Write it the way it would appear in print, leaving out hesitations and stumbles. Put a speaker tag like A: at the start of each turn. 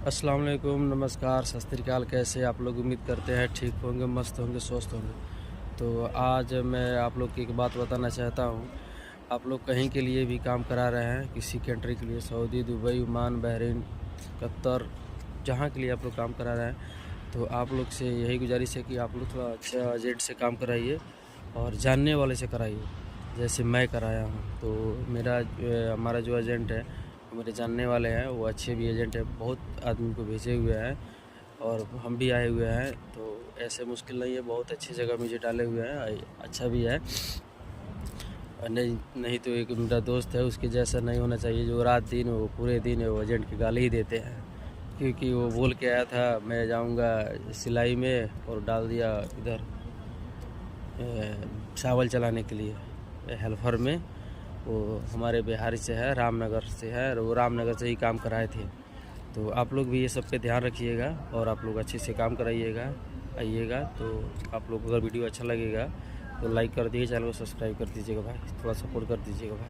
A: अस्सलाम वालेकुम, नमस्कार, सत श्री अकाल। कैसे आप लोग? उम्मीद करते हैं ठीक होंगे, मस्त होंगे, स्वस्थ होंगे। तो आज मैं आप लोग की एक बात बताना चाहता हूँ। आप लोग कहीं के लिए भी काम करा रहे हैं, किसी कंट्री के लिए, Saudi, Dubai, Oman, Bahrain, Qatar, जहाँ के लिए आप लोग काम करा रहे हैं, तो आप लोग से यही गुजारिश है कि आप लोग थोड़ा अच्छा एजेंट से काम कराइए और जानने वाले से कराइए। जैसे मैं कराया हूँ, तो हमारा जो एजेंट है, मेरे जानने वाले हैं, वो अच्छे भी एजेंट है, बहुत आदमी को भेजे हुए हैं और हम भी आए हुए हैं। तो ऐसे मुश्किल नहीं है, बहुत अच्छी जगह मुझे डाले हुए हैं, अच्छा भी है। नहीं नहीं तो एक मेरा दोस्त है, उसके जैसा नहीं होना चाहिए, जो रात दिन वो पूरे दिन वो एजेंट की गाली ही देते हैं। क्योंकि वो बोल के आया था मैं जाऊंगा सिलाई में, और डाल दिया इधर चावल चलाने के लिए हेल्पर में। वो हमारे बिहार से है, रामनगर से है, और वो रामनगर से ही काम कराए थे। तो आप लोग भी ये सब पे ध्यान रखिएगा और आप लोग अच्छे से काम कराइएगा, आइएगा। तो आप लोग को अगर वीडियो अच्छा लगेगा तो लाइक कर दीजिए, चैनल को सब्सक्राइब कर दीजिएगा भाई, थोड़ा सपोर्ट कर दीजिएगा भाई।